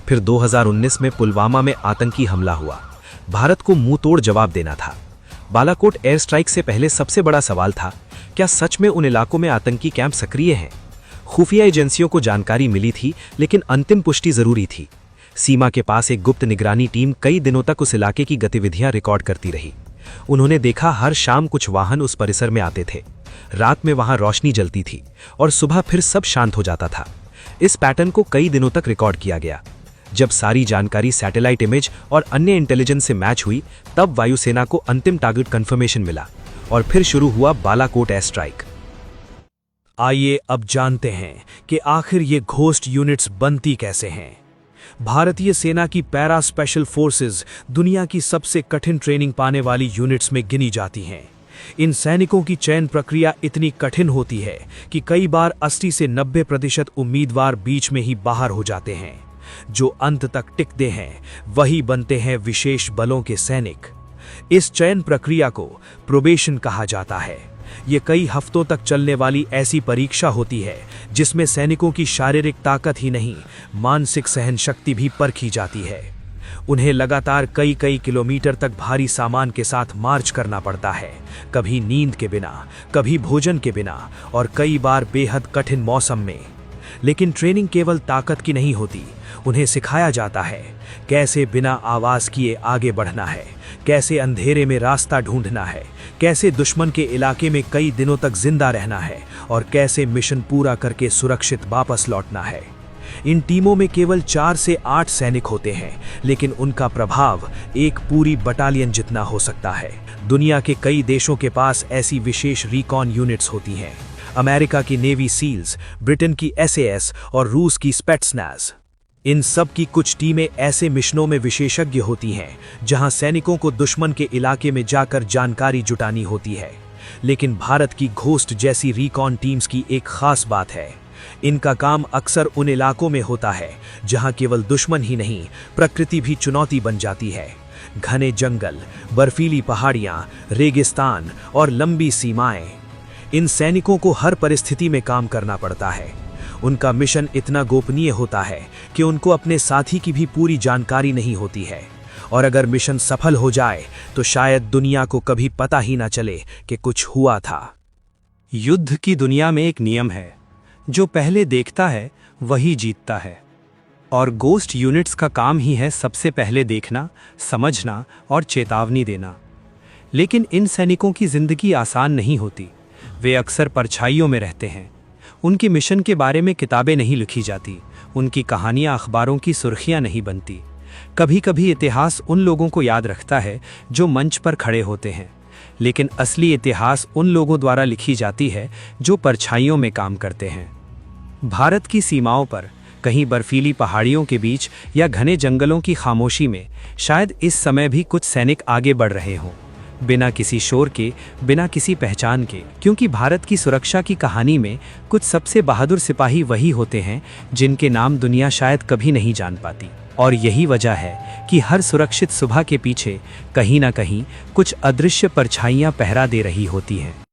फिर 2019 में पुलवामा में आतंकी हमला हुआ। भारत को मुंह तोड़ जवाब देना था। बालाकोट एयर स्ट्राइक से पहले सबसे बड़ा सवाल था, क्या सच में उन इलाकों में आतंकी कैंप सक्रिय हैं? खुफिया एजेंसियों को जानकारी मिली थी, लेकिन अंतिम पुष्टि जरूरी थी। सीमा के पास एक गुप्त निगरानी टीम कई दिनों तक उस इलाके की गतिविधियां रिकॉर्ड करती रही। उन्होंने देखा हर शाम कुछ वाहन उस परिसर में आते थे, रात में वहां रोशनी जलती थी और सुबह फिर सब शांत हो जाता था। इस पैटर्न को कई दिनों तक रिकॉर्ड किया गया। जब सारी जानकारी सैटेलाइट इमेज और अन्य इंटेलिजेंस से मैच हुई, तब वायुसेना को अंतिम टारगेट कंफर्मेशन मिला और फिर शुरू हुआ बालाकोट एयर स्ट्राइक। आइए अब जानते हैं कि आखिर ये घोस्ट यूनिट्स बनती कैसे हैं। भारतीय सेना की पैरा स्पेशल फोर्सेस दुनिया की सबसे कठिन ट्रेनिंग पाने वाली यूनिट्स में गिनी जाती हैं। इन सैनिकों की चयन प्रक्रिया इतनी कठिन होती है कि कई बार 80 से 90% उम्मीदवार बीच में ही बाहर हो जाते हैं। जो अंत तक टिकते हैं वही बनते हैं विशेष बलों के सैनिक। इस चयन प्रक्रिया को प्रोबेशन कहा जाता है। ये कई हफ्तों तक चलने वाली ऐसी परीक्षा होती है जिसमें सैनिकों की शारीरिक ताकत ही नहीं, मानसिक सहन शक्ति भी परखी जाती है। उन्हें लगातार कई किलोमीटर तक भारी सामान के साथ मार्च करना पड़ता है, कभी नींद के बिना, कभी भोजन के बिना और कई बार बेहद कठिन मौसम में। लेकिन ट्रेनिंग केवल ताकत की नहीं होती, उन्हें सिखाया जाता है कैसे बिना आवाज किए आगे बढ़ना है, कैसे अंधेरे में रास्ता ढूंढना है, कैसे दुश्मन के इलाके में कई दिनों तक जिंदा रहना है और कैसे मिशन पूरा करके सुरक्षित वापस लौटना है। इन टीमों में केवल 4 से 8 सैनिक होते हैं, लेकिन उनका प्रभाव एक पूरी बटालियन जितना हो सकता है। दुनिया के कई देशों के पास ऐसी विशेष रिकॉन यूनिट्स होती हैं। अमेरिका की नेवी सील्स, ब्रिटेन की SAS और रूस की स्पेट्सनाज़। इन सब की कुछ टीमें ऐसे मिशनों में विशेषज्ञ होती हैं जहां सैनिकों को दुश्मन के इलाके में जाकर जानकारी जुटानी होती है। लेकिन भारत की घोस्ट जैसी रिकॉन टीम्स की एक खास बात है, इनका काम अक्सर उन इलाकों में होता है जहां केवल दुश्मन ही नहीं, प्रकृति भी चुनौती बन जाती है। घने जंगल, बर्फीली पहाड़ियां, रेगिस्तान और लंबी सीमाएं। इन सैनिकों को हर परिस्थिति में काम करना पड़ता है। उनका मिशन इतना गोपनीय होता है कि उनको अपने साथी की भी पूरी जानकारी नहीं होती है, और अगर मिशन सफल हो जाए तो शायद दुनिया को कभी पता ही ना चले कि कुछ हुआ था। युद्ध की दुनिया में एक नियम है, जो पहले देखता है वही जीतता है। और गोस्ट यूनिट्स का काम ही है सबसे पहले देखना, समझना और चेतावनी देना। लेकिन इन सैनिकों की जिंदगी आसान नहीं होती। वे अक्सर परछाइयों में रहते हैं। उनके मिशन के बारे में किताबें नहीं लिखी जाती, उनकी कहानियां अखबारों की सुर्खियां नहीं बनती। कभी कभी इतिहास उन लोगों को याद रखता है जो मंच पर खड़े होते हैं, लेकिन असली इतिहास उन लोगों द्वारा लिखी जाती है जो परछाइयों में काम करते हैं। भारत की सीमाओं पर, कहीं बर्फीली पहाड़ियों के बीच या घने जंगलों की खामोशी में, शायद इस समय भी कुछ सैनिक आगे बढ़ रहे हों, बिना किसी शोर के, बिना किसी पहचान के। क्योंकि भारत की सुरक्षा की कहानी में कुछ सबसे बहादुर सिपाही वही होते हैं जिनके नाम दुनिया शायद कभी नहीं जान पाती। और यही वजह है कि हर सुरक्षित सुबह के पीछे कहीं ना कहीं कुछ अदृश्य परछाइयां पहरा दे रही होती हैं।